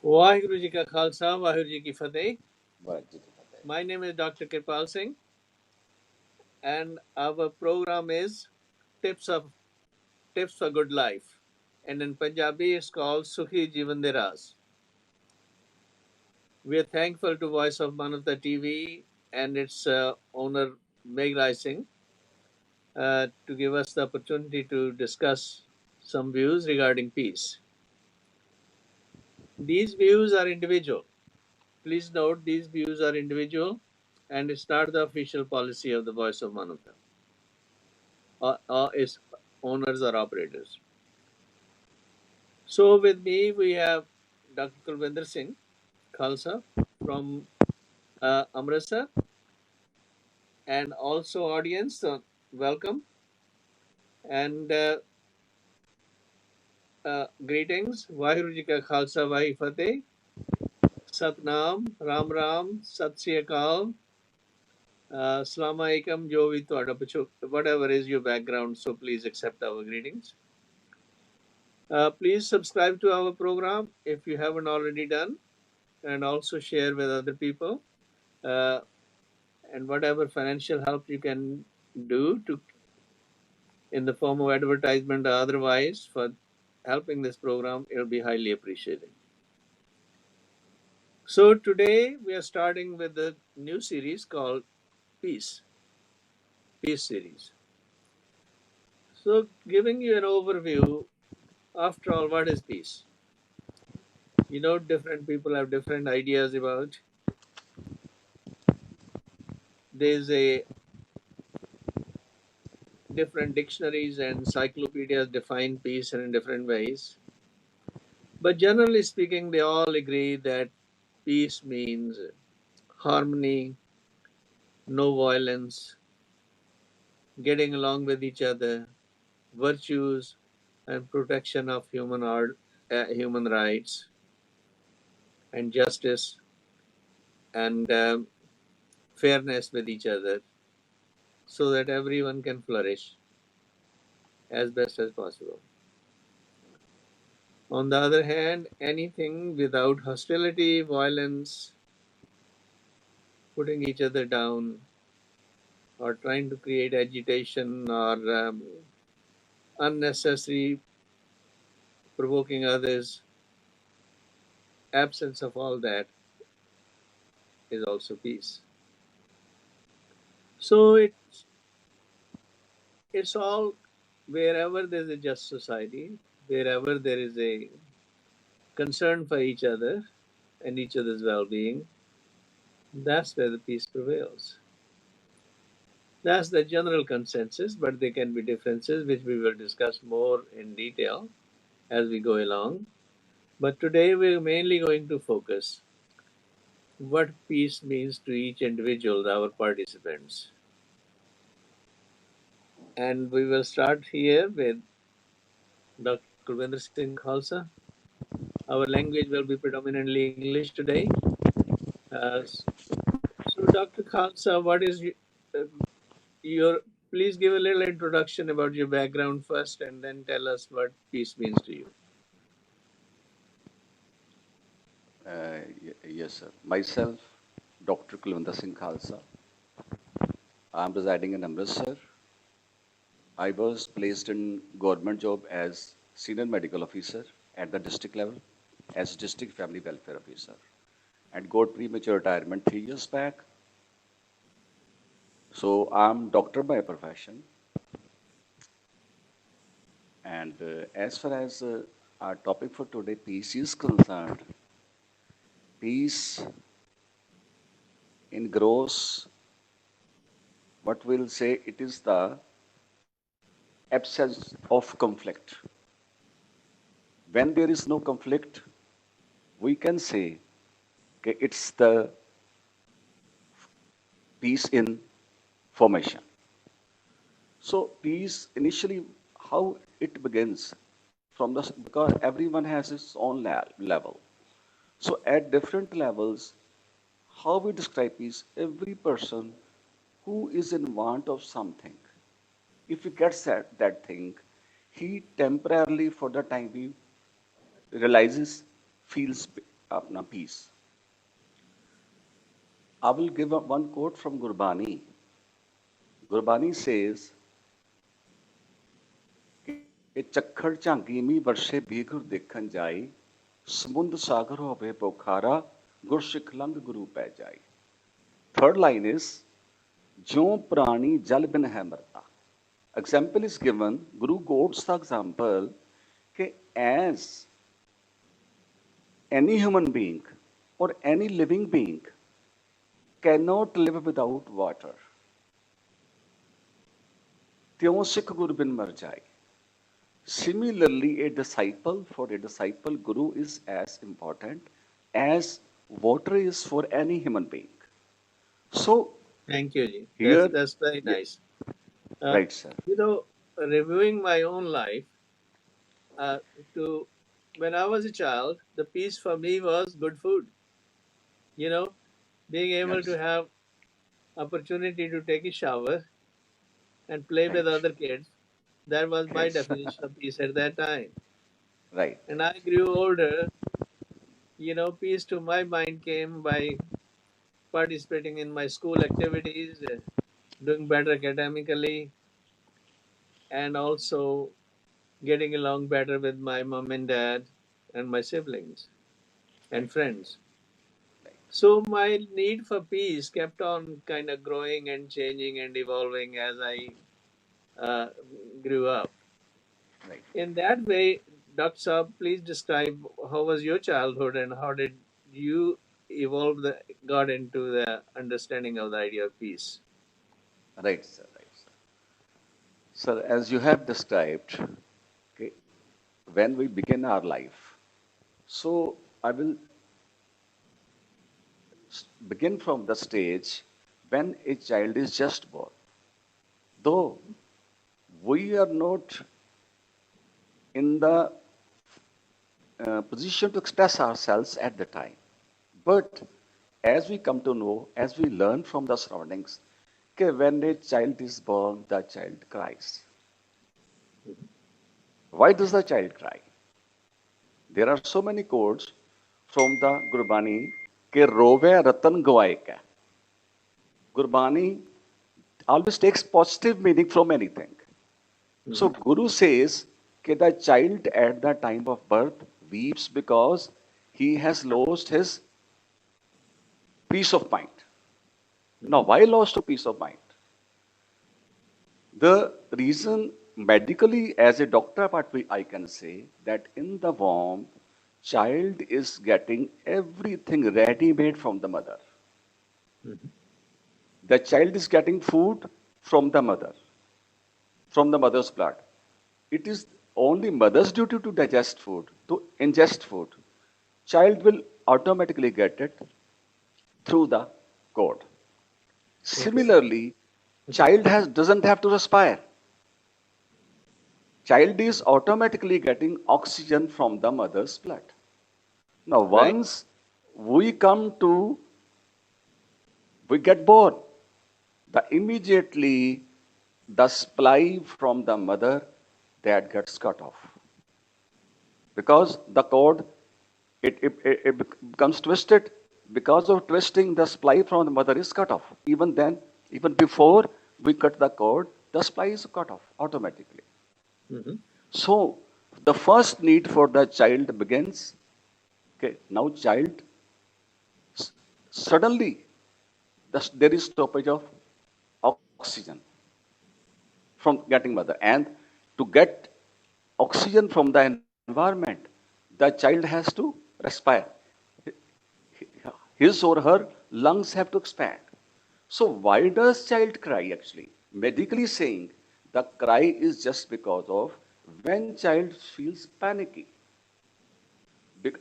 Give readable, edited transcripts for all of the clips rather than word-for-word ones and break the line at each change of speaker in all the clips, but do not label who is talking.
Waheguru Ji Ka Khalsa, Waheguru Ji Ki Fateh.
Waheguru ji की फतेह।
My name is Dr. Kirpal Singh, and our program is Tips for Good Life, and in Punjabi it's called Sukhi Jeevan De Raaz. We are thankful to Voice of Manavta TV and its owner Meghlai Singh to give us the opportunity to discuss some views regarding peace. These views are individual. Please note these views are individual, and it's not the official policy of the Voice of Manavta or its owners or operators. So with me we have Dr. Kulvinder Singh Khalsa from Amritsar, and also audience, welcome and greetings. Vaheguru Ji Ka Khalsa, Vahi Fateh, Satnam, Ram Ram, Sat Sri Akal, Assalamu Alaikum, Jo vi ਤੁਹਾਡਾ whatever is your background, so please accept our greetings. Please subscribe to our program if you haven't already done, and also share with other people. Uh, and whatever financial help you can do to in the form of advertisement or otherwise for helping this program, it will be highly appreciated. So today we are starting with a new series called Peace series. So giving you an overview, after all, what is peace? You know, different people have different ideas about. There's a different dictionaries and encyclopedias define peace in different ways. But generally speaking, they all agree that peace means harmony, no violence, getting along with each other, virtues, and protection of human rights, and justice, and fairness with each other, so that everyone can flourish as best as possible. On the other hand, anything without hostility, violence, putting each other down, or trying to create agitation or unnecessary provoking others, absence of all that is also peace. So it's all wherever there's a just society, wherever there is a concern for each other and each other's well-being, that's where the peace prevails. That's the general consensus, but there can be differences which we will discuss more in detail as we go along. But today we're mainly going to focus what peace means to each individual, our participants. And we will start here with Dr. Kulvinder Singh Khalsa. Our language will be predominantly English today. So, Dr. Khalsa, what is your, please give a little introduction about your background first and then tell us what peace means to you.
Yes, sir. Myself, Dr. Kulvinder Singh Khalsa. I am residing in Amritsar. I was placed in government job as senior medical officer at the district level as district family welfare officer and got premature retirement 3 years back. So I'm doctor by profession. And as far as our topic for today, peace is concerned, peace in gross, what we'll say, it is the absence of conflict. When there is no conflict, we can say okay, it's the peace in formation. So peace initially, how it begins from the, because everyone has its own level. So at different levels, how we describe peace, every person who is in want of something, if he gets that thing, he temporarily for the time he realizes, feels apna peace. I will give one quote from Gurbani. Gurbani says, ਕਿ ਚੱਖੜ ਝਾਂਗੀ ਮੀ ਵਰਸ਼ੇ ਭੀਗੁਰ ਦੇਖਣ ਜਾਈ ਸਮੁੰਦ ਸਾਗਰ ਹੋਵੇ ਪੋਖਾਰਾ ਗੁਰਸਿੱਖ ਲੰਘ ਗੁਰੂ ਪੈ ਜਾਈ. Third line is, ਜਿਉ ਪ੍ਰਾਣੀ ਜਲ ਬਿਨ ਹੈ ਮਰਤਾ. Example is given, Guru quotes the example कि as any human being or any living being cannot live without water, त्यों सिख गुर बिन मर जाए. Similarly, for a disciple, Guru is as important as water is for any human being. So,
Thank you, Ji.
here,
That's very
yeah,
nice.
right, sir.
You know, reviewing my own life, to when I was a child, the peace for me was good food. You know, being able
Yes,
to have opportunity to take a shower and play with
right,
other kids. That was my
yes,
definition of peace at that time.
right,
And I grew older. You know, peace to my mind came by participating in my school activities, doing better academically, and also getting along better with my mom and dad and my siblings and
right,
friends.
right,
So my need for peace kept on kind of growing and changing and evolving as I uh, grew up.
right.
In that way, Dr. Saab, please describe how was your childhood and how did you got into the understanding of the idea of peace?
Right, sir, right, sir. Sir, as you have described, okay, when we begin our life, so I will begin from the stage when a child is just born. Though we are not in the position to express ourselves at the time. But as we come to know, as we learn from the surroundings, okay, when a child is born, the child cries. Why does the child cry? There are so many quotes from the Gurbani ke rove ratan gwaye ka. Gurbani always takes positive meaning from anything. So
Mhm.
Guru says that the child at the time of birth weeps because he has lost his peace of mind. Now,
Mhm.
why lost of peace of mind? The reason medically, as a doctor, I can say that in the womb, child is getting everything ready-made from the mother.
Mhm.
The child is getting food from the mother, from the mother's blood. It is only mother's duty to digest food, to ingest food. Child will automatically get it through the cord.
Okay.
Similarly, child doesn't have to respire. Child is automatically getting oxygen from the mother's blood. Now,
Right.
once we come to, we get born, the immediately the supply from the mother that gets cut off because the cord it becomes twisted. Because of twisting, the supply from the mother is cut off. Even then, even before we cut the cord, the supply is cut off automatically.
Mhm.
So the first need for the child begins. Okay, now child suddenly there is stoppage of oxygen from getting mother, and to get oxygen from the environment, the child has to respire. His or her lungs have to expand. So why does child cry actually? Medically saying, the cry is just because of when child feels panicky.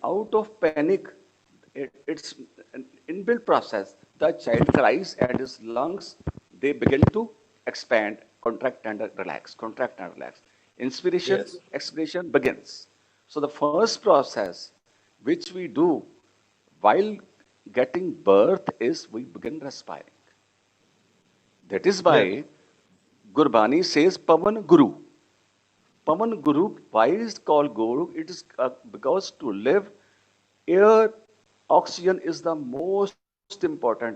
Out of panic, it's an inbuilt process. The child cries and his lungs, they begin to expand, contract and relax, contract and relax. Inspiration,
Yes.
expiration begins. So the first process which we do while getting birth is we begin respiring. That is
Yes.
why Gurbani says Pavan Guru. Pavan Guru, why is it called Guru? It is because to live air oxygen is the most important factor.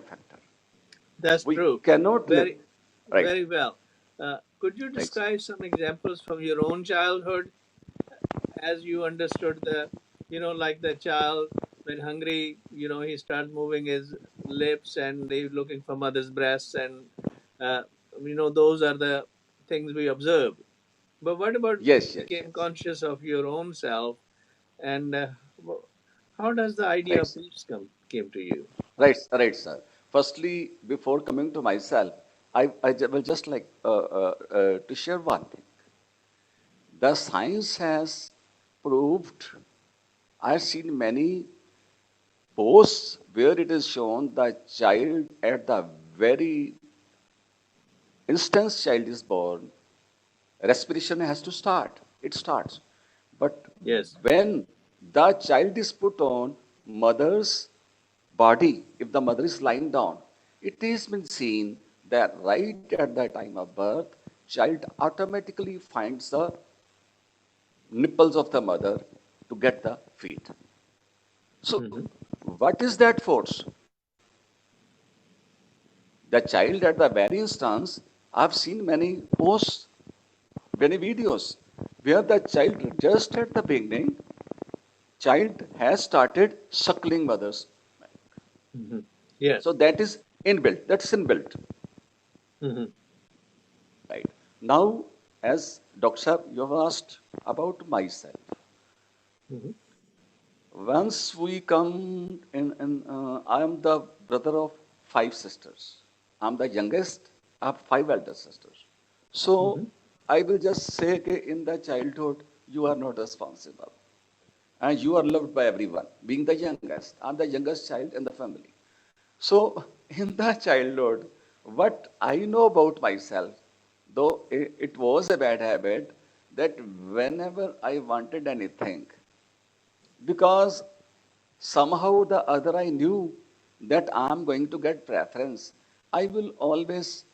That's
We
true.
cannot live.
Very,
Right,
very well. Could you
right, sir.
describe some examples from your own childhood as you understood the, like the child when hungry, he starts moving his lips and he's looking for mother's breasts, and uh, those are the things we observe. But what about
Yes, yes,
became
yes.
conscious of your own self, and how does the idea
Right,
of
sir.
peace came to you?
Right, sir. Firstly, before coming to myself, I will just like to share one thing. The science has proved, I've seen many posts where it is shown the child at the very instance child is born, respiration has to start. It starts. But
Yes.
when the child is put on mother's body, if the mother is lying down, it has been seen that right at the time of birth, child automatically finds the nipples of the mother to get the feed. So,
Hmm.
what is that force? The child at the very instance, I've seen many posts, many videos where the child just at the beginning, child has started suckling mother's.
Hmm. Yes.
So that is inbuilt. That's inbuilt.
Hmm.
Right. Now, as Dr. Saab, you have asked about myself.
Hmm.
Once we come I am the brother of five sisters. I'm the youngest. I have five elder sisters. So
Hmm.
I will just say that in the childhood, you are not responsible. And you are loved by everyone. Being the youngest, I'm the youngest child in the family. So in the childhood, what I know about myself, though it was a bad habit, that whenever I wanted anything, because somehow the other I knew that I'm going to get preference, I will always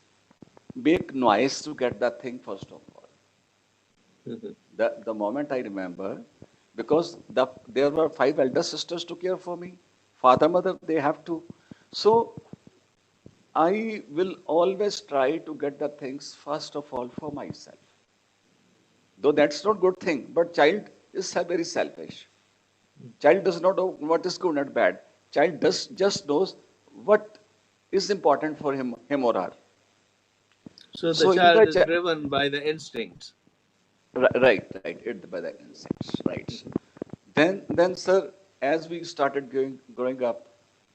make noise to get that thing first of all.
Hmm.
The moment I remember, because there were five elder sisters to care for me, father, mother, they have to. So I will always try to get the things first of all for myself. Though that's not good thing, but child is very selfish. Child does not know what is good and bad. Child does just knows what is important for him or her.
So the
So in
child
the
is driven by the instincts.
right, it by the insects, right. Then, sir, as we started growing up,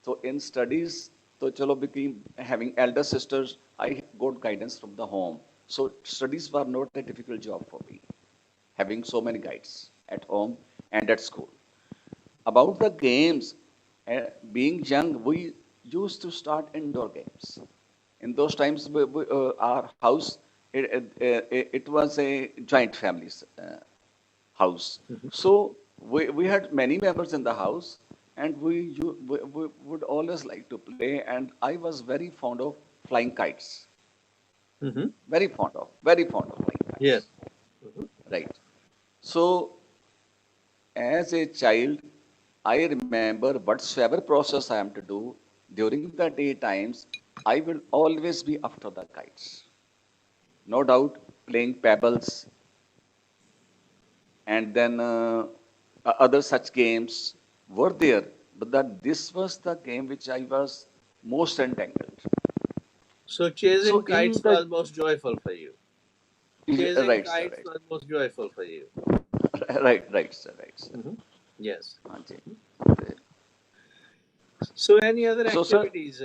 so in studies, so chalo became having elder sisters. I got guidance from the home. So studies were not a difficult job for me, having so many guides at home and at school. About the games, being young, we used to start indoor games. In those times, our house, it was a joint families house.
Mhm.
So we had many members in the house, and we would always like to play. And I was very fond of flying kites.
Hmm.
Very fond of flying kites.
Yes. Hmm.
Right. So as a child, I remember whatsoever process I am to do during the day times, I will always be after the kites. No doubt, playing pebbles and then other such games were there, but that this was the game which I was most entangled.
So
So
chasing
in
kites
the
was most joyful for you. Chasing
right, sir,
kites was most joyful for you.
right, sir.
Hmm. Yes.
हाँ जी.
So any other
So, sir,
activities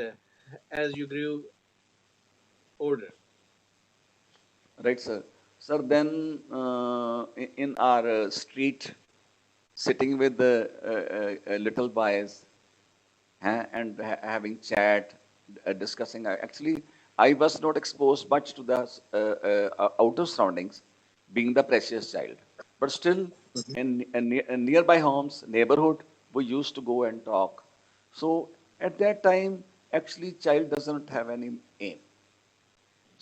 as you grew older?
right, sir. Sir, then in our street, sitting with the little boys and having chat, discussing. Actually, I was not exposed much to the outer surroundings, being the precious child. But still, in nearby homes, neighborhood, we used to go and talk. So at that time, actually, child doesn't have any aim.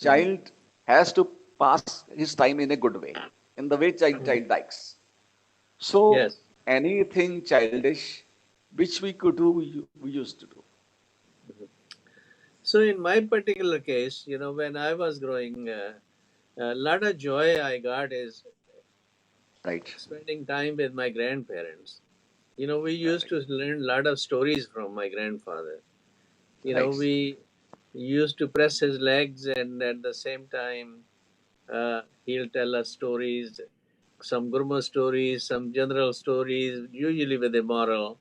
Hmm.
Child has to pass his time in a good way, in the way child likes. So
Yes.
anything childish, which we could do, we used to do.
So in my particular case, when I was growing, a lot of joy I got is
Right,
spending time with my grandparents. We used
correct.
to learn a lot of stories from my grandfather.
Right,
We used to press his legs, and at the same time, he'll tell us stories, some Gurma stories, some general stories, usually with a moral.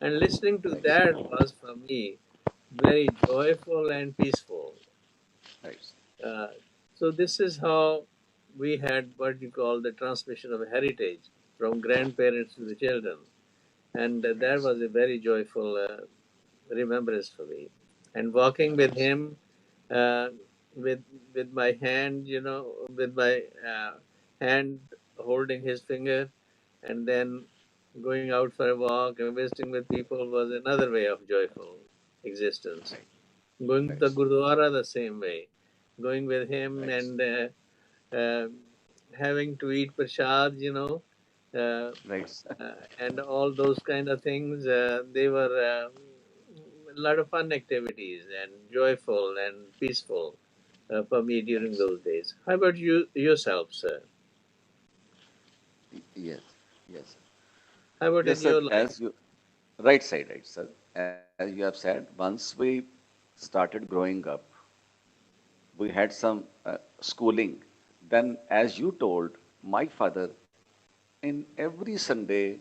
And listening to
right,
that was for me very joyful and peaceful.
right,
Uh, so this is how we had what you call the transmission of heritage from grandparents to the children, and that
right,
was a very joyful remembrance for me. And walking with
right,
him, uh, with my hand, with my hand holding his finger, and then going out for a walk and visiting with people was another way of joyful existence.
right,
Going to the
right,
Gurdwara the same way, going with him
right,
and uh, having to eat prasad, uh,
right.
and all those kind of things. They were a lot of fun activities and joyful and peaceful for me during
Right.
those days. How about you yourself, sir?
Yes, yes.
How about
Yes,
in
sir.
your life?
As you right, sir. As you have said, once we started growing up, we had some schooling. Then, as you told, my father, in every Sunday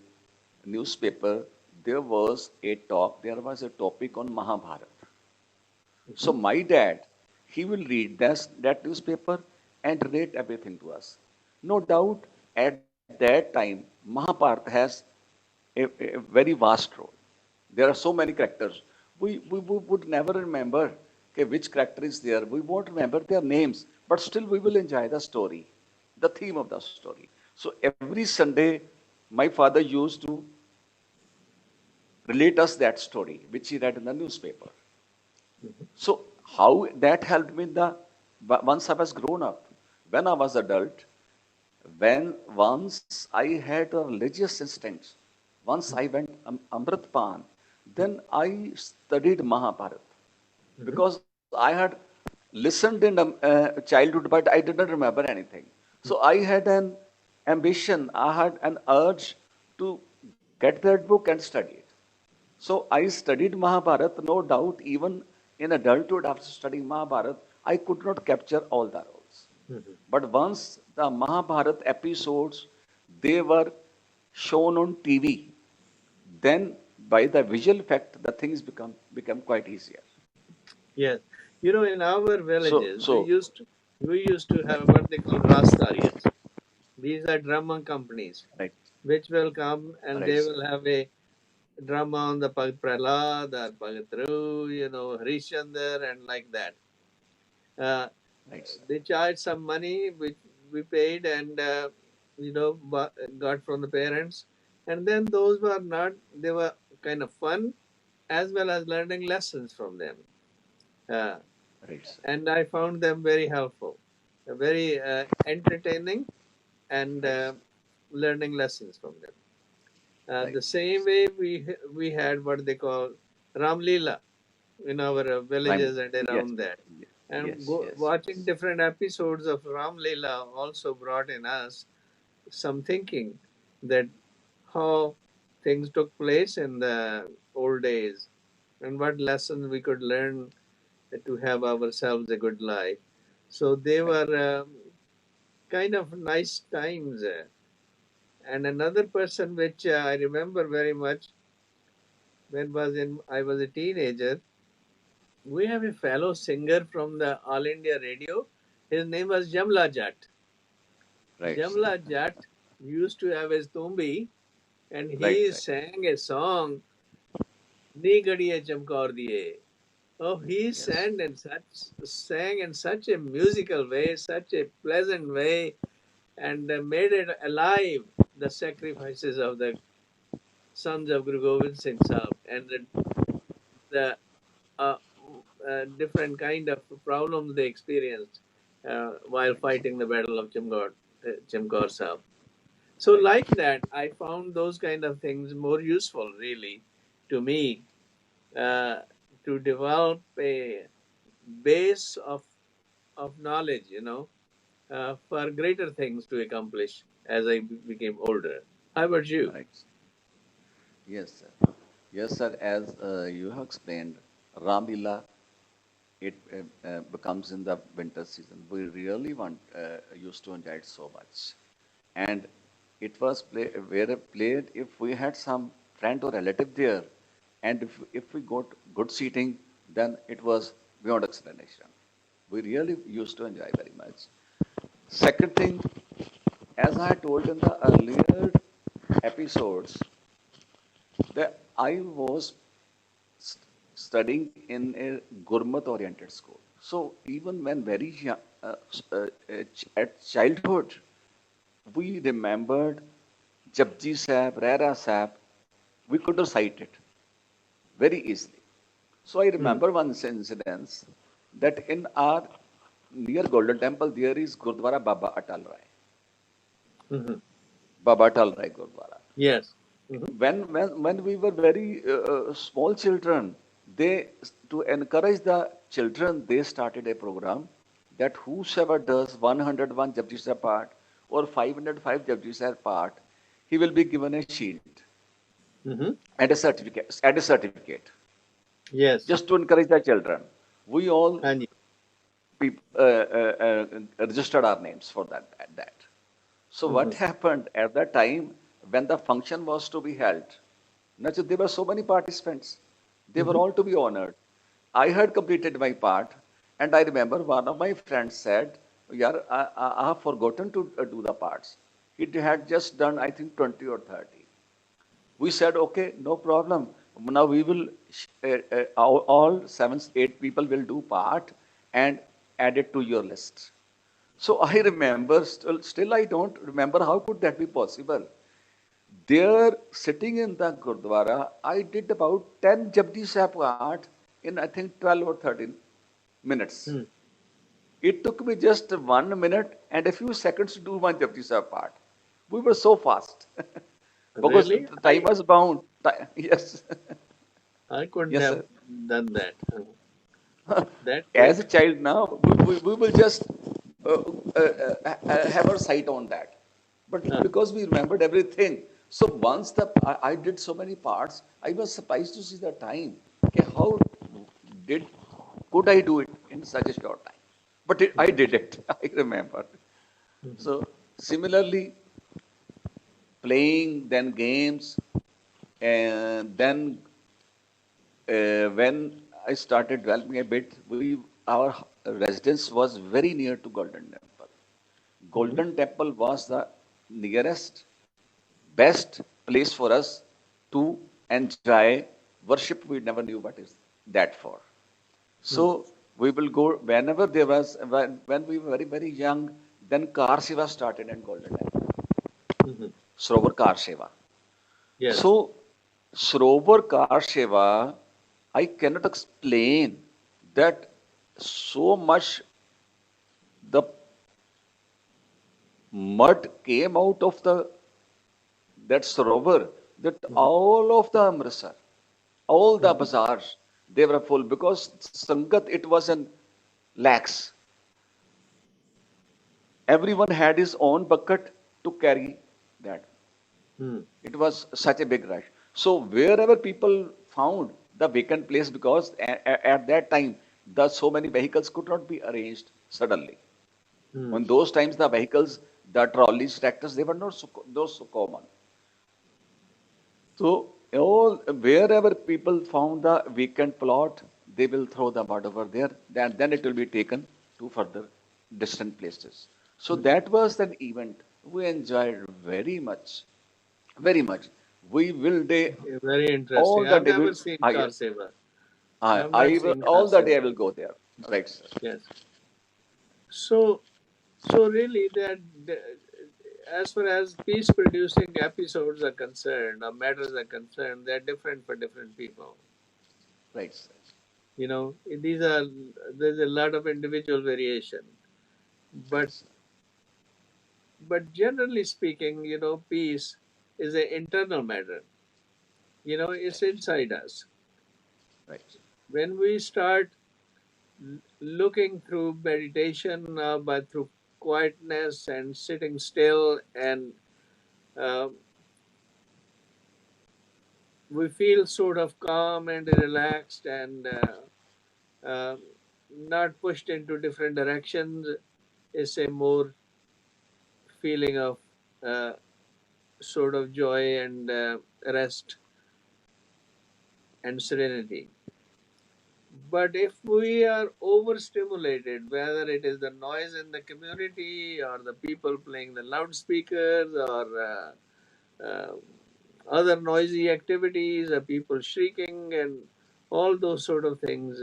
newspaper, there was a talk, there was a topic on Mahabharata. So
Mhm.
my dad, he will read that newspaper and relate everything to us. No doubt, at that time, Mahabharata has a very vast role. There are so many characters. We would never remember, okay, which character is there. We won't remember their names, but still we will enjoy the story, the theme of the story. So every Sunday, my father used to relate us that story, which he read in the newspaper. So how that helped me once I was grown up, when I was adult, when once I had a religious instinct, once I went Amrit Pan, then I studied Mahabharata
Mhm.
because I had listened in childhood, but I didn't remember anything. So I had an ambition, I had an urge to get that book and study it. So I studied Mahabharata, no doubt, even in adulthood after studying Mahabharata, I could not capture all the roles.
Mhm.
But once the Mahabharata episodes, they were shown on TV, then by the visual effect, the things become quite easier.
Yes, in our
So,
villages,
so
we used to have what they call rastarians. These are drama companies,
right,
which will come and
right,
they
sir.
will have a drama on the Bhagat Prahlad or Bhagat Dhruv, Harishchandra and like that. Uh,
Right, sir.
they charged some money which we paid and got from the parents, and then those were not, they were kind of fun as well as learning lessons from them. Uh,
Right, sir.
and I found them very helpful, very entertaining, and
Right, sir.
learning lessons from them. The
Right,
same way we had what they call Ram Leela in our
Rhyme.
villages and
Yes,
around that. And
yes, yes,
watching
yes.
different episodes of Ram Leela also brought in us some thinking that how things took place in the old days and what lessons we could learn to have ourselves a good life. So they
Right,
were kind of nice times. And another person which I remember very much when I was a teenager, we have a fellow singer from the All India Radio. His name was Jamla Jat.
right, sir.
Jamla Jat used to have his tumbi, and
Right,
he
right.
sang a song, Ni Gadiye Chamkaur Diye. Oh, he
Yes,
sang in such a musical way, such a pleasant way, and made it alive the sacrifices of the sons of Guru Gobind Singh Sahib and the uh, different kind of problems they experienced while
right, sir.
fighting the Battle of Chamkaur Sahib. So,
Right,
like that, I found those kind of things more useful, really, to me, to develop a base of knowledge, for greater things to accomplish as I became older. How about you?
Right. Yes, sir. Yes, sir. As you have explained, Ramlila, it becomes in the winter season. We really used to enjoy it so much. And it was where played if we had some friend or relative there, and if we got good seating, then it was beyond explanation. We really used to enjoy very much. Second thing, as I told in the earlier episodes, that I was studying in a Gurmat oriented school. So even when very young, at childhood, we remembered Japji Sahib, Rera Sahib, we could recite it very easily. So I
Hmm.
remember one incident that in our near Golden Temple there is Gurdwara Baba Atal Rai,
Hmm.
Baba Atal Rai Gurdwara.
Yes. Hmm.
When we were very small children, they to encourage the children, they started a program that whosoever does 101 Japji Sahib part or 505 Japji Sahib part, he will be given a shield
Hmm.
and a certificate,
Yes.
just to encourage the children. We all
And
registered our names for that. So what
hmm.
happened at that time when the function was to be held? Now, so there were so many participants. They were
Hmm.
all to be honored. I had completed my part, and I remember one of my friends said, "Yeah, I have forgotten to do the parts." He had just done, I think, 20 or 30. We said, okay, no problem. Now we will, all seven, eight people will do part and add it to your list. So I remember, still I don't remember how could that be possible. There, sitting in the Gurdwara, I did about 10 Japji Sahib part in I think 12 or 13 minutes.
Hmm.
It took me just 1 minute and a few seconds to do one Japji Sahib part. We were so fast because
Really?
the time
I
was bound. Yes,
I couldn't
yes,
have
sir.
done that. That
As a
quick.
child now, we will just have our sight on that. But
Huh.
because we remembered everything, so once I did so many parts, I was surprised to see the time. Okay, how did could I do it in such a short time? But I did it. I remember.
Mhm.
So similarly, playing then games, and then when I started developing a bit, our residence was very near to Golden Temple.
Mhm.
Golden Temple was the nearest, best place for us to enjoy worship. We never knew what is that for.
Mhm.
So we will go whenever there was when we were very very young. Then Kar Seva started in Golden Temple.
Mhm.
Srovar Kar Seva.
Yes.
So Srovar Kar Seva, I cannot explain that so much the mud came out of the that Sarovar that
Mhm.
all of the Amritsar, all the
Mhm.
bazaars, they were full because Sangat, it was in lakhs. Everyone had his own bucket to carry that.
Mhm.
It was such a big rush. So wherever people found the vacant place, because at that time, the so many vehicles could not be arranged suddenly.
Mhm.
On those times, the vehicles, the trolleys, tractors, they were not those so common. So all wherever people found the vacant plot, they will throw the mud over there. Then it will be taken to further distant places. So
Mhm.
that was an event we enjoyed very much, very much. We will day
Yeah, very interesting.
all the
I've
day.
never seen
I
car
yes,
seva.
I
I've not
I will
seen car
all the day
seva.
I will go there. Right, sir.
Yes. So, so really, as far as peace-producing episodes are concerned, or matters are concerned, they're different for different people.
Right, sir.
These are there's a lot of individual variation, but
Right, sir.
generally speaking, peace is an internal matter. It's inside us.
Right.
When we start looking through meditation, but through quietness and sitting still, and uh, we feel sort of calm and relaxed, and uh, not pushed into different directions. It's a more feeling of uh, sort of joy and rest and serenity. But if we are overstimulated, whether it is the noise in the community or the people playing the loudspeakers or other noisy activities, people shrieking, and all those sort of things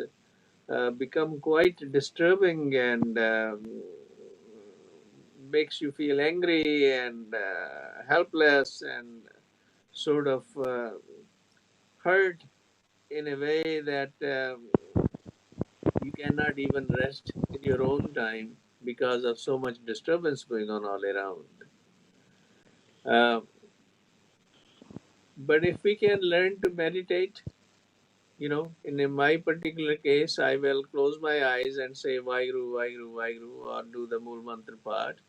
become quite disturbing and makes you feel angry and helpless and sort of hurt in a way that you cannot even rest in your own time because of so much disturbance going on all around. Uh, but if we can learn to meditate, in my particular case, I will close my eyes and say Vaheguru, Vaheguru, Vaheguru, or do the Mool Mantra part,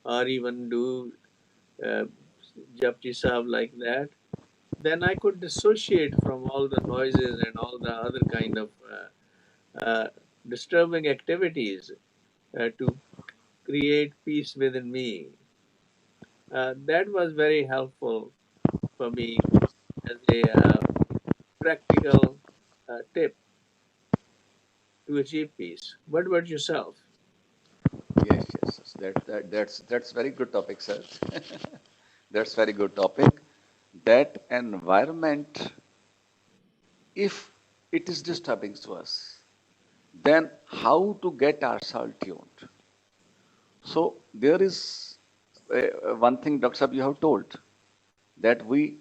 or even do uh, Japji Sahib like that. Then I could dissociate from all the noises and all the other kind of disturbing activities to create peace within me. That was very helpful for me as a practical tip to achieve peace. What about yourself?
Yes, yes, yes. That's very good topic, sir. That's very good topic. That environment, if it is disturbing to us, then how to get ourselves tuned? So there is one thing, Dr. Sahab, you have told that we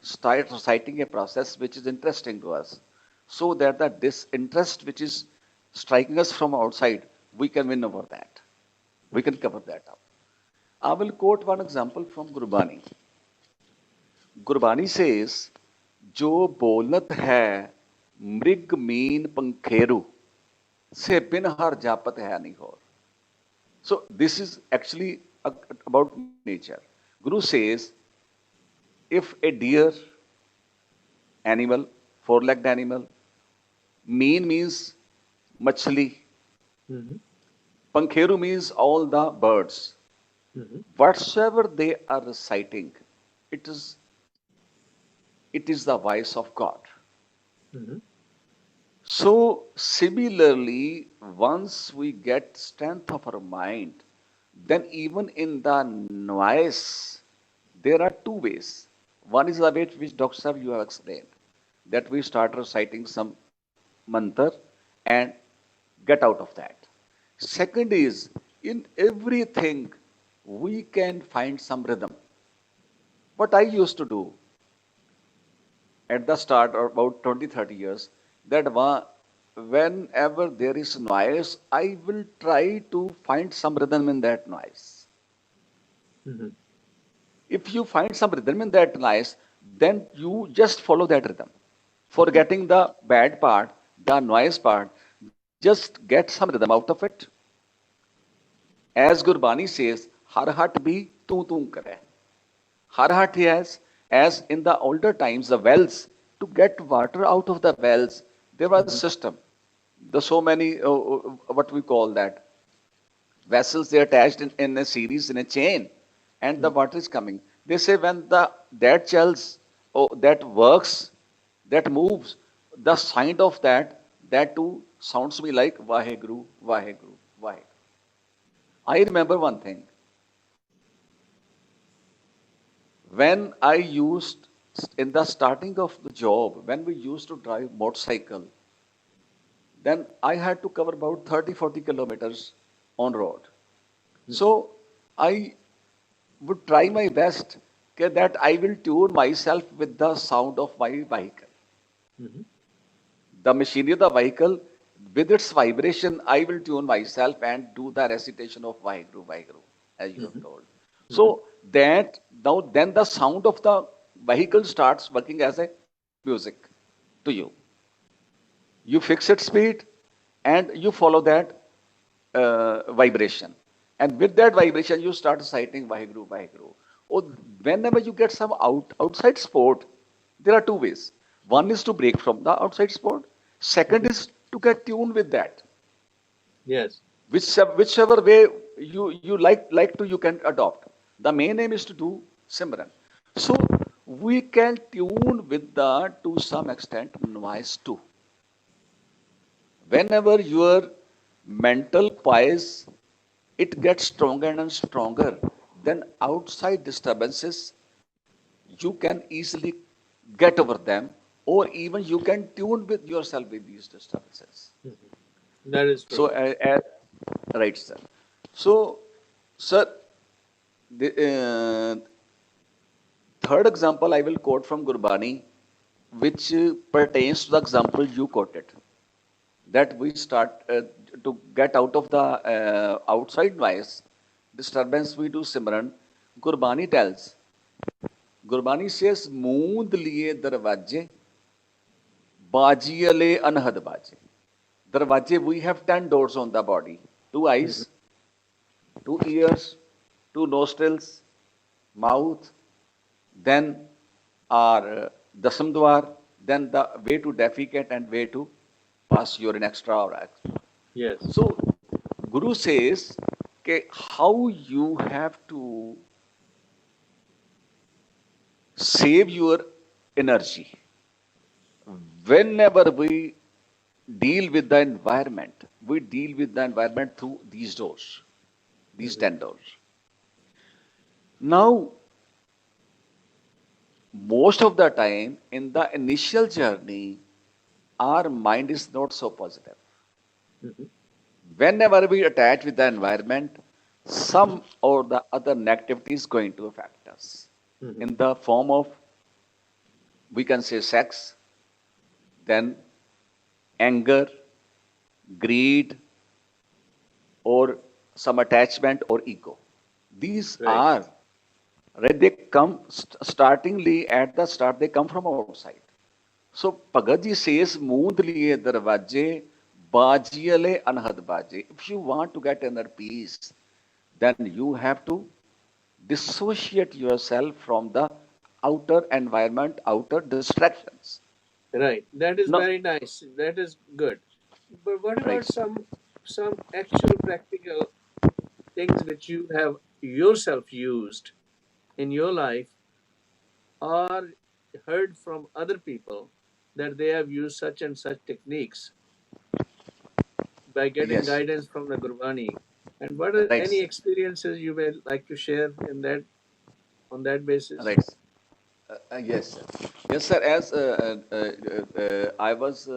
start reciting a process which is interesting to us, so that the disinterest which is striking us from outside, we can win over that. We can cover that up. I will quote one example from Gurbani. Gurbani says, जो बोलत है मृग mean पंखेरु से बिन हर जापत है नहीं और. So this is actually about nature. Guru says, if a deer animal, four-legged animal, meen means machli,
Mm-hmm.
pankheru means all the birds.
Mm-hmm.
Whatsoever they are reciting, it is it is the voice of God.
Mm-hmm.
So similarly, once we get strength of our mind, then even in the noise, there are two ways. One is the way which Dr. Sahib you have explained, that we start reciting some mantra and get out of that. Second is, in everything, we can find some rhythm. What I used to do at the start, or about 20, 30 years, that whenever there is noise, I will try to find some rhythm in that noise.
Mm-hmm.
If you find some rhythm in that noise, then you just follow that rhythm. Forgetting the bad part, the noise part, just get some rhythm out of it. As Gurbani says, har hat bhi tu kare. Har hat as in the older times, the wells, to get water out of the wells, there was a
Mm-hmm.
system. The so many, what we call that, vessels, they attached in a series, in a chain, and the water is coming. They say when that chels, that works, that moves, the sound of that too sounds to me like Vaheguru, Vaheguru, Vaheguru. I remember one thing. When I used, in the starting of the job, when we used to drive motorcycle, then I had to cover about 30, 40 kilometers on road. So I would try my best that I will tune myself with the sound of my vehicle.
Mm-hmm.
The machinery of the vehicle, with its vibration, I will tune myself and do the recitation of Vaheguru, Vaheguru, as you have
Mm-hmm.
told.
Mm-hmm.
So that now then the sound of the vehicle starts working as a music to you. You fix its speed and you follow that vibration. And with that vibration, you start reciting Vaheguru, Vaheguru. Or whenever you get some outside sport, there are two ways. One is to break from the outside sport. Second is to get tuned with that.
Yes.
Whichever way you like to, you can adopt. The main aim is to do Simran. So we can tune with the to some extent noise too. Whenever your mental poise it gets stronger and stronger, then outside disturbances you can easily get over them, or even you can tune with yourself with these disturbances.
That is
So,
true.
right, sir. So, sir, the third example I will quote from Gurbani, which pertains to the example you quoted. That we start to get out of the outside noise, disturbance we do Simran. Gurbani tells, Gurbani says, Moond liye darwaje, bajiyale anhad baje. Darwaje, we have 10 doors on the body, two
Mhm.
eyes, two ears, two nostrils, mouth, then our dasam dwar, then the way to defecate and way to pass urine extra or extra.
Yes.
So Guru says okay, how you have to save your energy. Whenever we deal with the environment, we deal with the environment through these doors, these
Mhm.
10 doors. Now, most of the time in the initial journey, our mind is not so positive.
Mhm.
Whenever we attach with the environment, some or the other negativity is going to affect us
Mhm.
in the form of, we can say, sex, then anger, greed, or some attachment or ego. These
Right.
are, right, they come startingly at the start, they come from outside. So Bhagat Ji says, Moond liye darwaje, bajiyale anhad baje. If you want to get inner peace, then you have to dissociate yourself from the outer environment, outer distractions.
Right. That is
No,
very nice. That is good. But what
right.
about some actual practical things which you have yourself used in your life or heard from other people that they have used such and such techniques by getting
Yes,
guidance from the Gurbani? And what are
right,
any
sir.
experiences you may like to share in that on that basis?
Right. Yes, sir. Yes, sir. As I was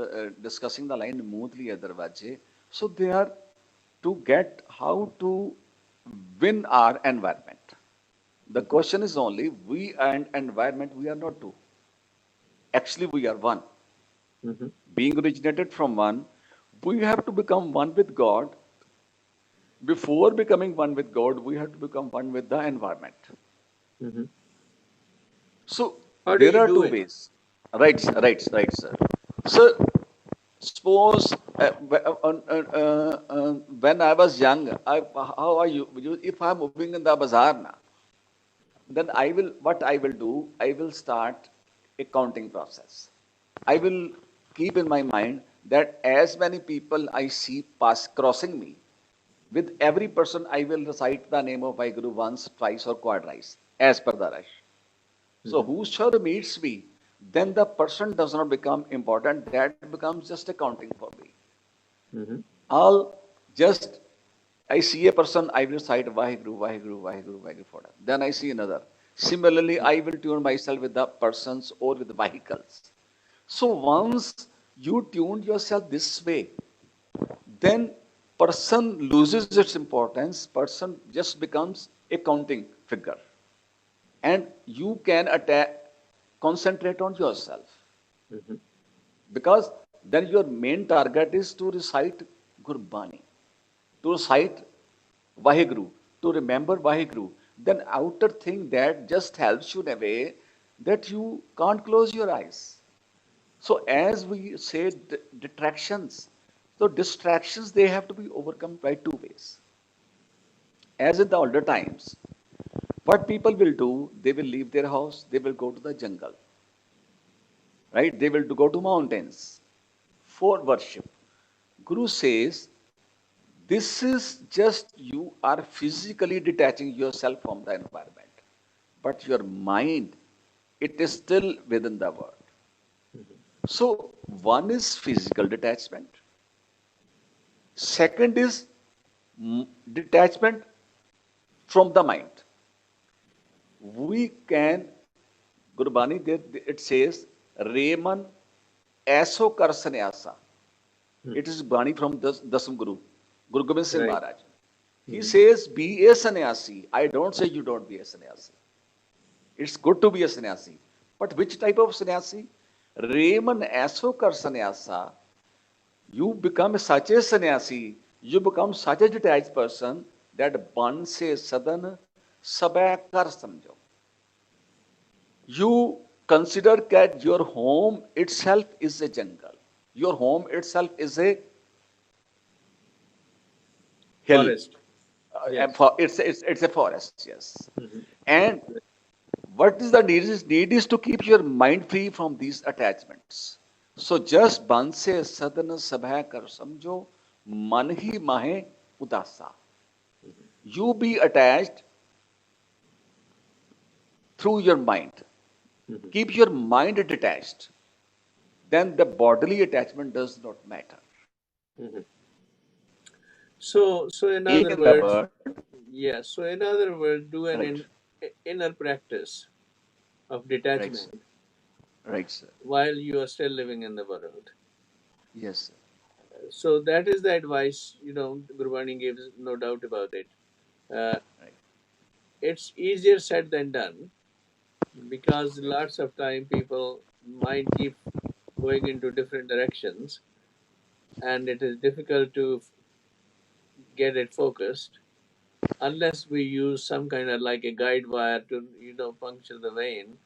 discussing the line Moodli Darwaje, so they are to get how to win our environment. The
Mhm.
question is only we and environment, we are not two. Actually, we are one.
Mhm.
Being originated from one, we have to become one with God. Before becoming one with God, we have to become one with the environment.
Mhm.
So
How do
there
you
are
do
two
it?
ways. Right, right, sir. So suppose when I was young, how are you? If I'm moving in the bazaar now, then what I will do, I will start a counting process. I will keep in my mind that as many people I see crossing me, with every person I will recite the name of my Guru once, twice, or quadrice, as per the rush. So
Mhm.
whosoever meets me, then the person does not become important. That becomes just accounting for me.
Mhm.
I'll just, I see a person, I will recite Vaheguru, Vaheguru, Vaheguru, Vaheguru for them. Then I see another. Similarly, I will tune myself with the persons or with the vehicles. So once you tuned yourself this way, then person loses its importance. Person just becomes a counting figure. And you can concentrate on yourself.
Mhm.
Because then your main target is to recite Gurbani, to recite Vaheguru, to remember Vaheguru. Then outer thing that just helps you in a way, that you can't close your eyes. So as we say detractions, so distractions, they have to be overcome by two ways. As in the older times, what people will do, they will leave their house, they will go to the jungle, right? They will go to mountains for worship. Guru says, this is just you are physically detaching yourself from the environment, but your mind, it is still within the world. So one is physical detachment. Second is detachment from the mind. We can, Gurbani, it says, Reman Aso Kar Sannyasa.
Hmm.
It is Bani from Dasam Guru, Guru Gobind Singh
Right.
Maharaj. He
Hmm.
says, be a sannyasi. I don't say you don't be a sannyasi. It's good to be a sannyasi. But which type of sannyasi? Reman Aso Kar Sannyasa. You become such a sannyasi, you become such a detached person that ban se sadan sabay kar samjho. You consider that your home itself is a jungle. Your home itself is a hill.
Forest. Yes.
It's a forest, yes.
Hmm.
And what is the need is to keep your mind free from these attachments. So just ban se sadan sabhay kar samjho, man hi mahe udasa. You be attached through your mind.
Hmm.
Keep your mind detached. Then the bodily attachment does not matter.
Hmm. So in
Ek
other
in the
words,
word,
yes. So in other words, do an
right,
inner practice of
right, sir.
detachment
Right, sir.
while you are still living in the world.
Yes, sir.
So that is the advice, Gurbani gives, no doubt about it. Uh,
Right,
it's easier said than done because
right,
lots of time people mind keep going into different directions, and it is difficult to get it focused unless we use some kind of like a guide wire to puncture the vein.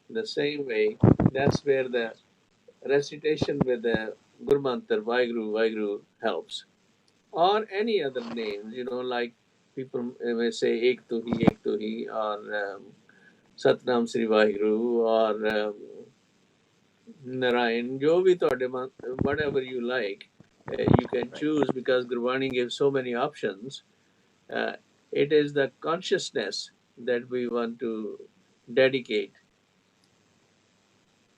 The same way, that's where the recitation with the Guru Mantra, Vaheguru, Vaheguru helps. Or any other names, like people may say Ek Tu Hi, or Satnam Sri Vaheguru, or Narayan, jo bhi ਤੁਹਾਡੇ whatever you like, you can
right,
choose because Gurbani gives so many options. Uh, it is the consciousness that we want to dedicate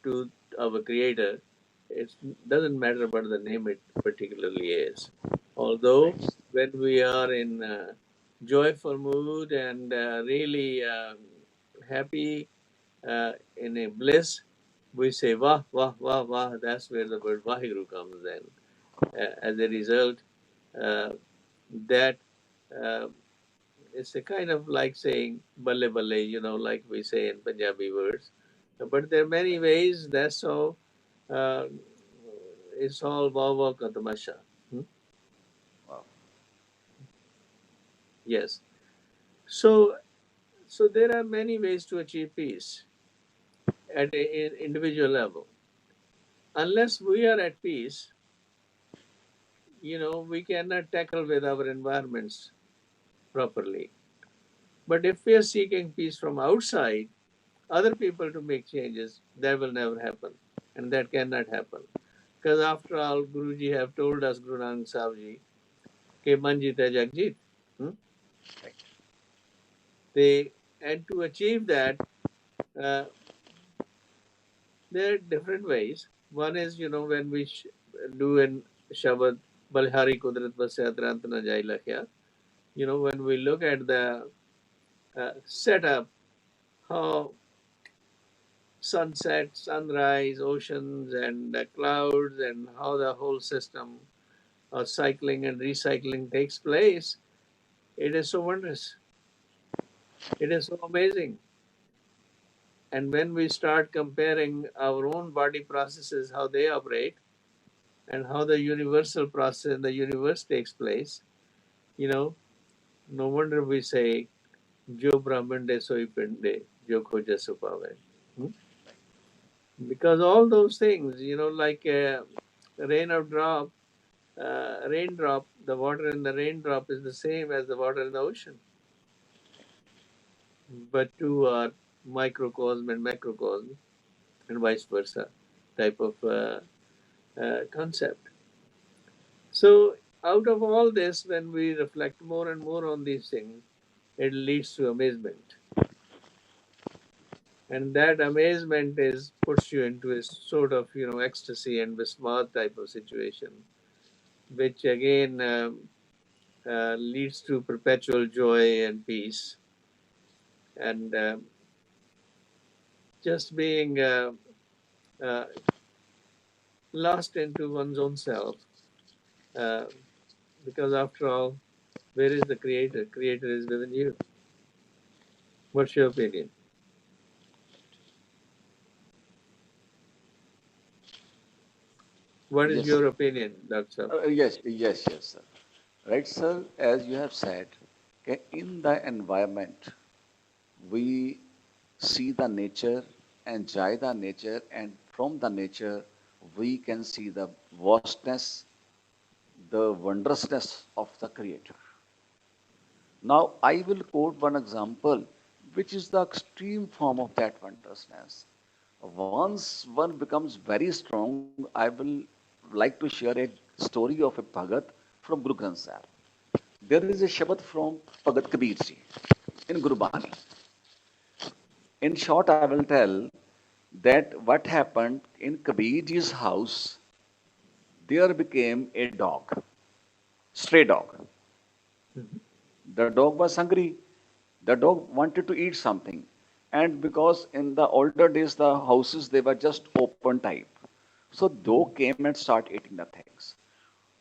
to our Creator. It doesn't matter what the name it particularly is. Although,
right,
when we are in joyful mood and really happy, in a bliss, we say Wah, Wah, Wah, Wah. That's where the word Vaheguru comes in. As a result, uh, that uh, it's a kind of like saying Balle Balle, like we say in Punjabi words. But there are many
right.
ways. That's all. Uh, it's all Wow Wow Ka Tamasha. Hmm?
Wow.
Yes. So there are many ways to achieve peace at an individual level. Unless we are at peace, we cannot tackle with our environments properly. But if we are seeking peace from outside, other people to make changes, that will never happen. And that cannot happen. Because after all, Guruji have told us, Guru Nanak Sahib Ji, ke manjit hai jagjit. Hmm?
Right,
And to achieve that, uh, there are different ways. One is, when we do an Shabad, Balhari Kudrat Basyat na Jai Lakhya, when we look at the setup, how sunset, sunrise, oceans, and clouds, and how the whole system of cycling and recycling takes place, it is so wondrous. It is so amazing. And when we start comparing our own body processes, how they operate, and how the universal process in the universe takes place, you know, no wonder we say, Jo Brahman de soi pinde, jo khoja so pave. Hmm? Because all those things, like rain of drop, raindrop, the water in the raindrop is the same as the water in the ocean, but two are microcosm and macrocosm, and vice versa type of concept. So, out of all this, when we reflect more and more on these things, it leads to amazement. And that amazement is puts you into a sort of ecstasy and vismad type of situation, which again leads to perpetual joy and peace, and just being uh, lost into one's own self. Uh, because after all, where is the creator? Creator is within you. What's your opinion? What is
Yes, sir.
your opinion, Dr.
Yes, sir. Right, sir. As you have said, okay, in the environment, we see the nature, enjoy the nature, and from the nature, we can see the vastness, the wondrousness of the Creator. Now, I will quote one example, which is the extreme form of that wondrousness. Once one becomes very strong, I will like to share a story of a Bhagat from Guru Granth Sahib. There is a Shabad from Bhagat Kabir Ji in Gurbani. In short, I will tell that what happened in Kabir Ji's house, there became a dog, stray dog.
Mhm.
The dog was hungry. The dog wanted to eat something. And because in the older days, the houses, they were just open type. So dog came and started eating the things.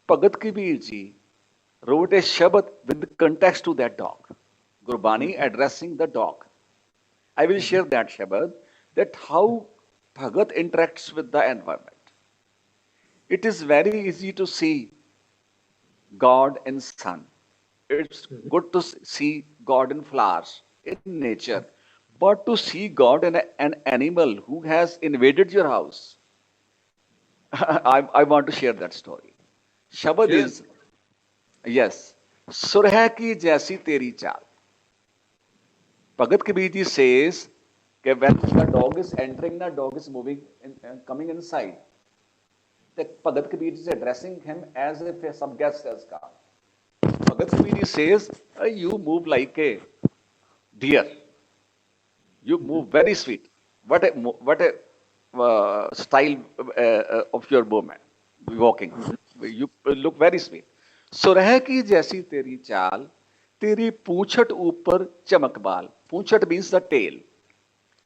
Bhagat Kabir Ji wrote a Shabad with context to that dog. Gurbani
Mhm.
addressing the dog. I will
Mhm.
share that Shabad, that how Bhagat interacts with the environment. It is very easy to see God in sun. It's
Mhm.
good to see God in flowers, in nature. But to see God in an animal who has invaded your house, I want to share that story. Shabad
Sure.
is, yes, Surah ki jaisi teri chaal. Bhagat Kabir Ji says that when the dog is entering, the dog is moving, coming inside. The Bhagat Kabir is addressing him as if a sub guest has come. Bhagat Kabir says, you move like a deer. You
Mhm.
move very sweet. What a style of your movement, walking.
Mhm.
You look very sweet. Surah की जैसी तेरी चाल, तेरी पूंछट ऊपर चमक बाल. पूंछट means the tail.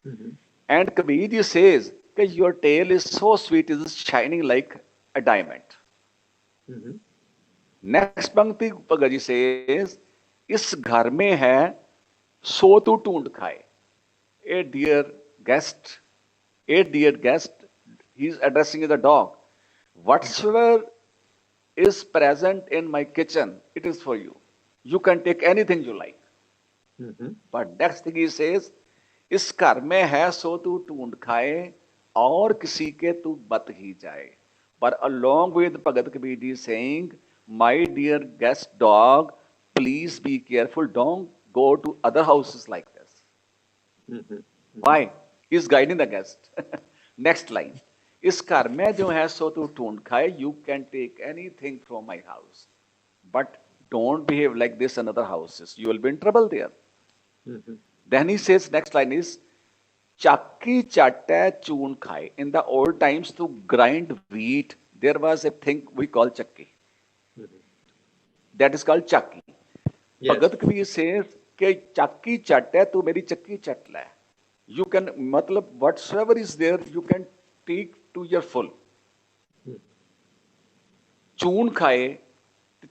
Mhm.
And Kabir says that your tail is so sweet, it is shining like a diamond.
Mhm.
Next पंक्ति Bhagat ji says, इस घर में है सो तू ढूंढ खाए. A dear guest, a dear guest, he's addressing the dog. Whatsoever is present in my kitchen, it is for you. You can take anything you like.
Mhm.
But next thing he says, इस घर में है सो तू ढूंढ खाए और किसी के तू बत ही जाए. But along with Bhagat Kabir ji saying, my dear guest dog, please be careful. Don't go to other houses like this.
Mhm. Mhm.
Why? He's guiding the guest. Next line. इस घर में जो है सो तू ढूंढ खाए. You can take anything from my house. But don't behave like this in other houses. You will be in trouble there.
Mhm.
Then he says, next line is, Chakki chatta choon khai. In the old times, to grind wheat, there was a thing we call chakki.
Mhm.
That is called chakki.
Yes.
Bhagat Kabir says कि चक्की चट है तू मेरी चक्की चट ले. You can, मतलब whatsoever is there, you can take to your full.
Mhm.
चून खाए,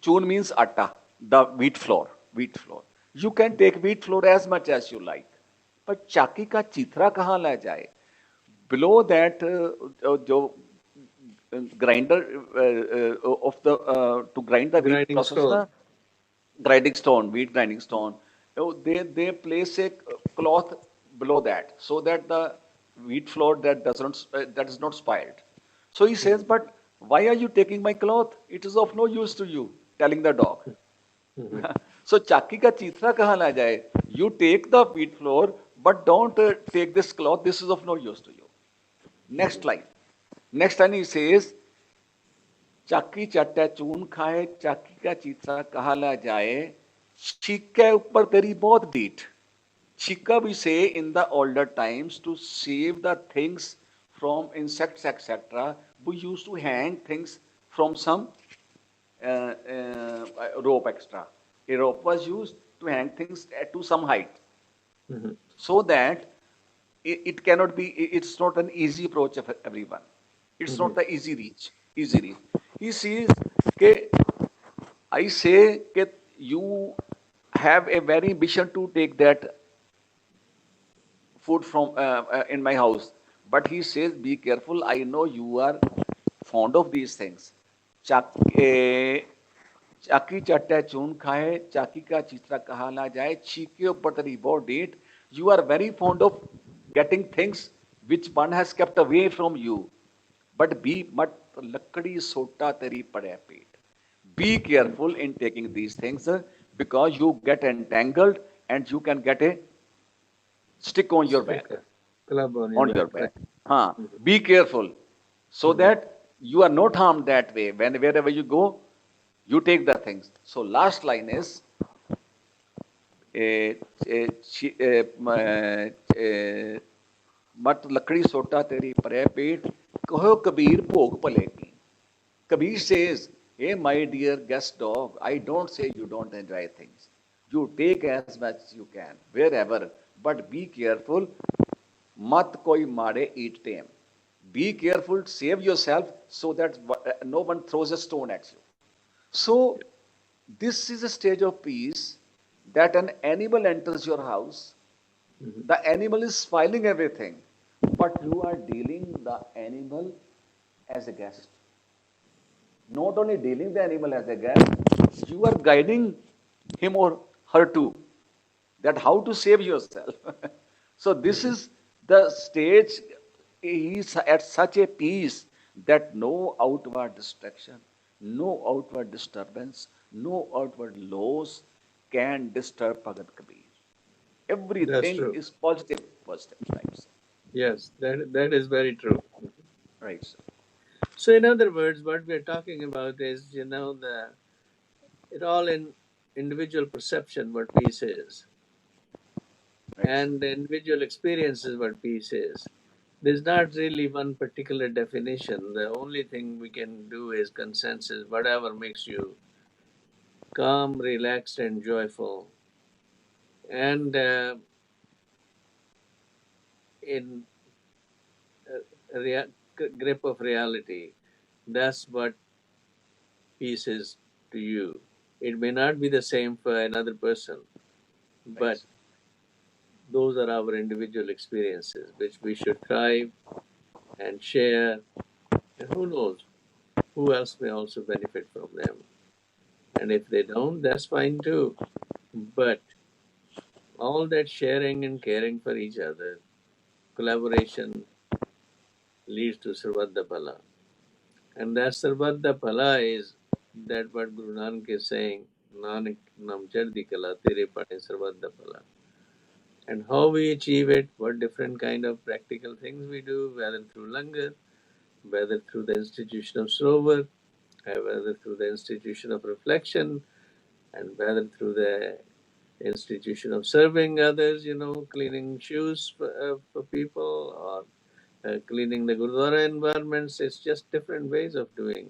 चून means atta, the wheat flour, wheat flour. You can take wheat flour as much as you like. पर चाकी का चीथरा कहाँ ले जाए? Below that, जो grinder of the to grind the wheat
Grinding
process
stone.
na, grinding stone, wheat grinding stone. They place a cloth below that so that the wheat flour that is not spoiled. So he says, but why are you taking my cloth? It is of no use to you, telling the dog.
Mhm.
So चाकी का चीथड़ा कहाँ ला जाए? You take the wheat flour, but don't take this cloth. This is of no use to you. Next line. Next line he says, चाकी चट्टा चून खाए, चाकी का चीथड़ा कहाँ ला जाए? छीक के ऊपर तेरी बहुत डीठ. Chika we say in the older times to save the things from insects, etc. We used to hang things from some rope extra. A rope was used to hang things to some height
Mhm.
so that it cannot be, it's not an easy approach of everyone. It's not
Mhm.
the easy reach, easy reach. He says, that I say that you have a very ambition to take that food from in my house. But he says, be careful. I know you are fond of these things. Chak, eh, चाकी चट्टा चून खाए चाकी का चित्रा कहा ना जाए चीके ऊपर तेरी बहुत date you are very fond of getting things which one has kept away from you but be मत लकड़ी सोटा तेरी पड़े पेट be careful in taking these things because you get entangled and you can get a stick on your back
Sticker. Club on your
on your
back.
back.
Right.
Huh.
Mhm.
Be careful so
Mhm.
that you are not harmed that way. Wherever you go, you take the things. So last line is eh, eh, मत लकड़ी सोटा तेरी परे पेट कहो कबीर भोग भले की. Kabir says, hey, my dear guest dog, I don't say you don't enjoy things. You take as much as you can, wherever, but be careful. Mat koi mare eat tame. Be careful, save yourself so that no one throws a stone at you. So, this is a stage of peace that an animal enters your house.
Mhm.
The animal is spoiling everything, but you are dealing the animal as a guest. Not only dealing the animal as a guest, you are guiding him or her too, that how to save yourself. So this
Mhm.
is the stage. He is at such a peace that no outward distraction, no outward disturbance, no outward loss can disturb Bhagat Kabir.
That's
Everything
true.
is positive, positive times.
Yes, that is very true.
Right, sir.
So, in other words, what we're talking about is, the it all in individual perception what peace is,
Right, sir.
and the individual experience is what peace is. There's not really one particular definition. The only thing we can do is consensus, whatever makes you calm, relaxed, and joyful, and in grip of reality. That's what peace is to you. It may not be the same for another person,
Right,
but
sir.
those are our individual experiences, which we should thrive and share. And who knows, who else may also benefit from them. And if they don't, that's fine too. But all that sharing and caring for each other, collaboration leads to Sarvadha Phala. And that Sarvadha Phala is that what Guru Nanak is saying, Nanak Nam Chardi Kala Tere Pade Sarvadha Phala. And how we achieve it, what different kind of practical things we do, whether through langar, whether through the institution of Srovar, whether through the institution of reflection, and whether through the institution of serving others, cleaning shoes for people, or cleaning the Gurdwara environments. It's just different ways of doing.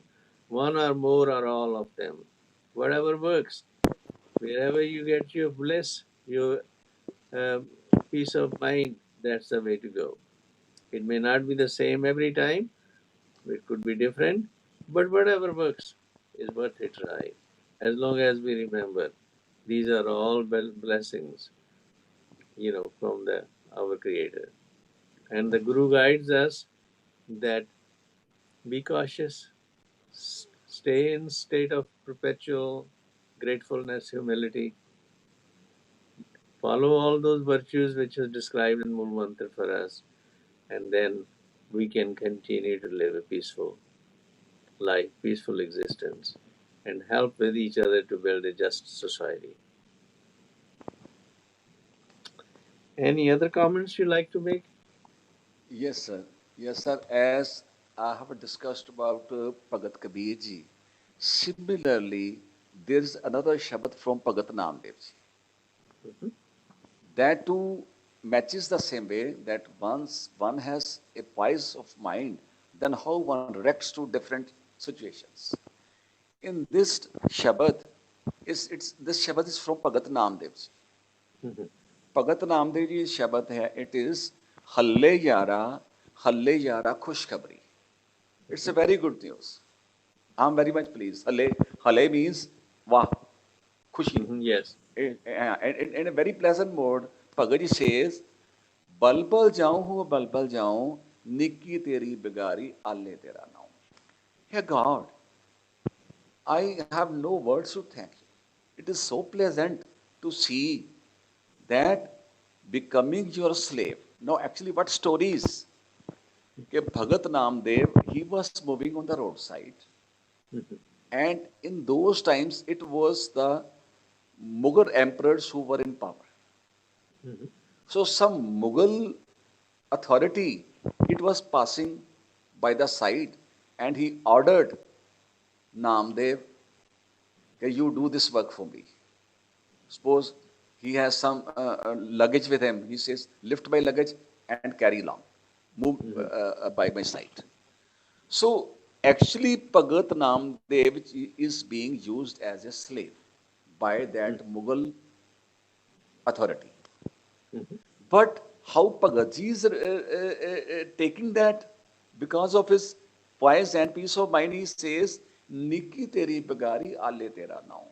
One or more or all of them. Whatever works. Wherever you get your bliss, your uh, peace of mind, that's the way to go. It may not be the same every time, it could be different, but whatever works is worth a try. As long as we remember, these are all blessings, from the our Creator. And the Guru guides us that be cautious, stay in state of perpetual gratefulness, humility, follow all those virtues which is described in Mool Mantra for us, and then we can continue to live a peaceful life, peaceful existence, and help with each other to build a just society. Any other comments you like to make?
Yes, sir. Yes, sir. As I have discussed about Bhagat Kabir ji, similarly, there is another Shabad from Bhagat Namdev ji.
Mhm.
That too matches the same way that once one has a poise of mind, then how one reacts to different situations. In this Shabad, it's this Shabad is from Bhagat Namdev ji.
Mhm.
भगत नामदेव जी शब्द है it is हल्ले यारा खुशखबरी it's a
Mhm.
Very good news I am very much please हल्ले हल्ले means वाह खुशी
Mhm. Yes.
in a very pleasant mode Bhagat ji says बलबल जाऊं निक्की तेरी बिगारी आले तेरा नाम हे God I have no words to thank you. It is so pleasant to see that becoming your slave. Now, actually, what story is? कि Bhagat Namdev, he was moving on the roadside,
Mhm.
and in those times, it was the Mughal emperors who were in power.
Mhm.
So, some Mughal authority, it was passing by the side, and he ordered Namdev, that you do this work for me. Suppose he has some luggage with him. He says, lift my luggage and carry along. Move
Mhm.
by my side. So actually, Bhagat Namdev is being used as a slave by
Mhm.
that Mughal authority.
Mhm.
But how Bhagatji is taking that because of his poise and peace of mind, he says, Niki teri bagari ale tera now.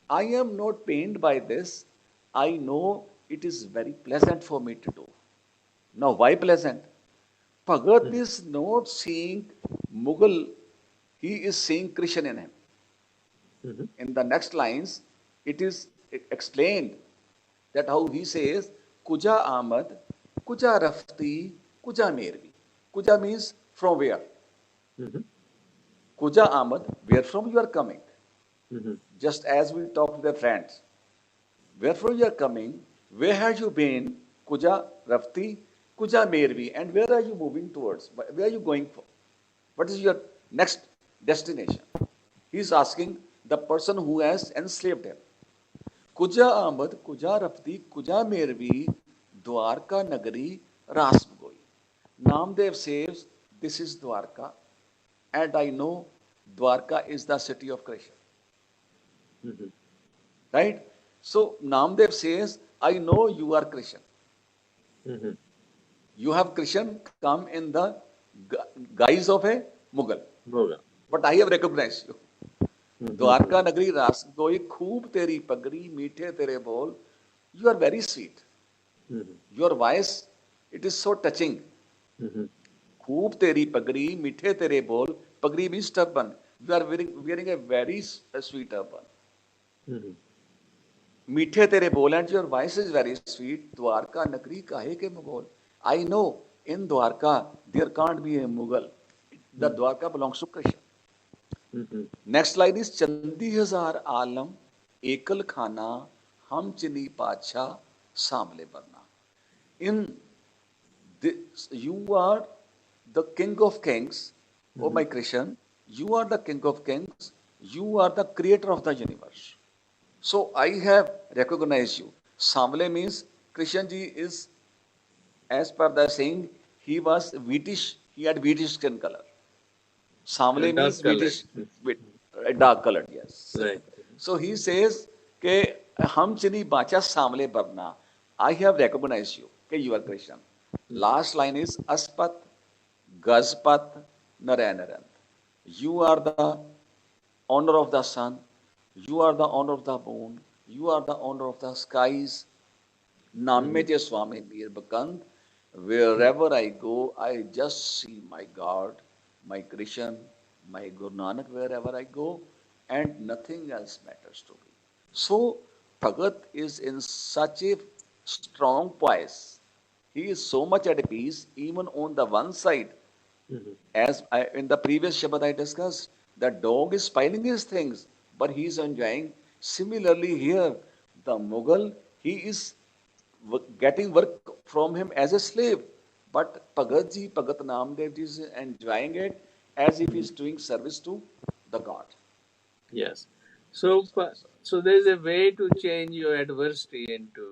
I am not pained by this. I know it is very pleasant for me to do. Now, why pleasant? Bhagat
Mhm.
is not seeing Mughal, he is seeing Krishna in him.
Mhm.
In the next lines, it is explained that how he says, Kuja Ahmad, Kuja Rafti, Kuja Mervi. Kuja means from where?
Mhm.
Kuja Ahmad, where from you are coming?
Mhm.
Just as we talk with the friends. Wherefore you are coming? Where have you been? Kuja Rafti, Kuja Mervi, and where are you moving towards? Where are you going for? What is your next destination? He is asking the person who has enslaved him. Kuja Ahmad, Kuja Rafti, Kuja Mervi, Dwarka Nagari, Rasmgoi. Namdev says, this is Dwarka, and I know Dwarka is the city of Krishna.
Mhm.
Right? So Namdev says, I know you are Krishna.
Mhm.
You have Krishna come in the guise of a Mughal.
Boga.
But I have recognized you. Dwarka
Mhm.
Nagri Ras Goi Khoob Teri Pagri Meethe Tere Bol. You are very sweet.
Mhm.
Your voice, it is so touching.
Mhm.
Khoob Teri Pagri Meethe Tere Bol. Pagri means turban. You are wearing a very sweet turban.
Mhm.
मीठे तेरे बोल and your voice is very sweet Dwarka Nagri काहे के Mughal I know in Dwarka there can't be a Mughal the
Mhm.
Dwarka belongs to Krishna
Mhm.
Next line is चंदी हजार आलम एकल खाना हम चिनी पातशाह सामले बरना इन you are the king of kings, oh
Mhm.
my Krishna, you are the king of kings, you are the creator of the universe. So I have recognized you. Samle means Krishna ji is, as per the saying, he was wheatish, he had wheatish skin color. Samle
Dark
means
colored.
wheatish, wheat, dark colored, yes.
Right.
So he says, ke hum chini bacha samle barna. I have recognized you, ke you are Krishna.
Mhm.
Last line is Aspat, Gazpat, Narayanarand. You are the owner of the sun, you are the owner of the moon, you are the owner of the skies.
Mhm.
Namme Swami Mirbakand. Wherever I go, I just see my God, my Krishna, my Guru Nanak wherever I go, and nothing else matters to me. So, Bhagat is in such a strong poise He is so much at peace, even on the one side,
Mhm.
as in the previous Shabbat I discussed, the dog is spoiling his things, but he is enjoying. Similarly, here, the Mughal, he is getting work from him as a slave. But Bhagat Ji, Bhagat Namdev Ji is enjoying it as if
Mhm.
he's doing service to the God.
Yes. So, so there's a way to change your adversity into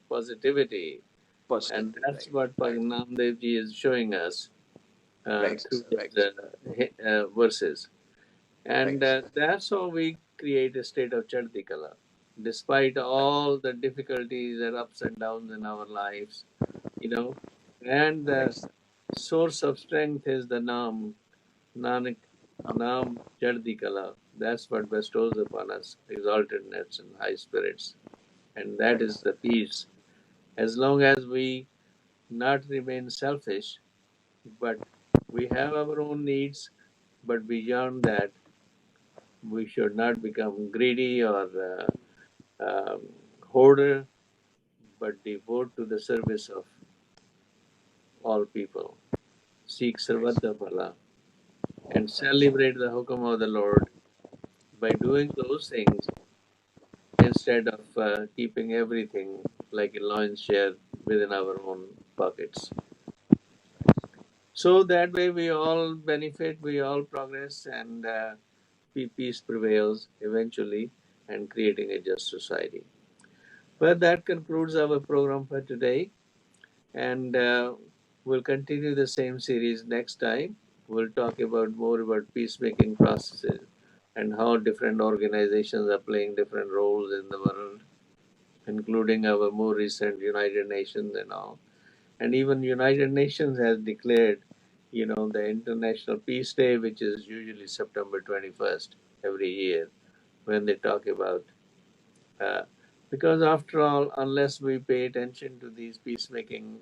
positivity, and
Positively,
that's
right,
what
right,
Bhagwan Dev Ji is showing us
right,
through
right,
his verses. And
right,
that's how we create a state of Chardi Kala. Despite
right,
all the difficulties and ups and downs in our lives, you know, and
right,
the source of strength is the Naam, Nanak, Naam Chardi Kala. That's what bestows upon us exaltedness and high spirits. And that
right,
is the peace. As long as we not remain selfish, but we have our own needs, but beyond that, we should not become greedy or hoarder, but devote to the service of all people. Seek
right,
Sarvata Phala and
right.
celebrate the hukam of the Lord by doing those things instead of keeping everything like a lion's share within our own pockets. So that way we all benefit, we all progress, and peace prevails eventually and creating a just society. Well, that concludes our program for today, and we'll continue the same series next time. We'll talk about more about peacemaking processes and how different organizations are playing different roles in the world, including our more recent United Nations and all. And even United Nations has declared, the International Peace Day, which is usually September 21st every year, when they talk about uh, because after all, unless we pay attention to these peacemaking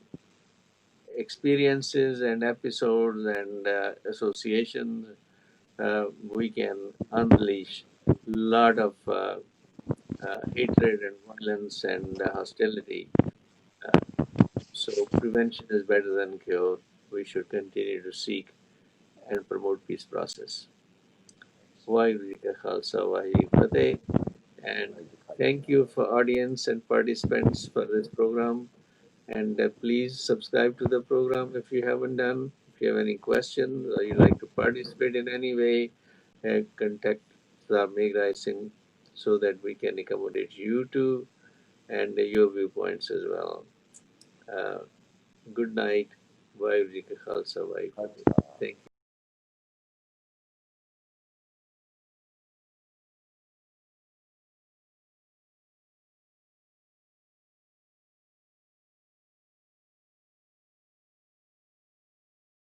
experiences and episodes and associations, we can unleash a lot of hatred and violence and hostility. Uh, so prevention is better than cure. We should continue to seek and promote peace process. Waheguru Ji Ka Khalsa, Waheguru Ji Ki Fateh. And thank you for audience and participants for this program. And please subscribe to the program if you haven't done. If you have any questions or you'd like to participate in any way, contact the Meghrai Singh so that we can accommodate you too and your viewpoints as well. Uh, good night. Vaheguru Ji Ka Khalsa, Vaheguru Ji Ki Fateh. Thank you.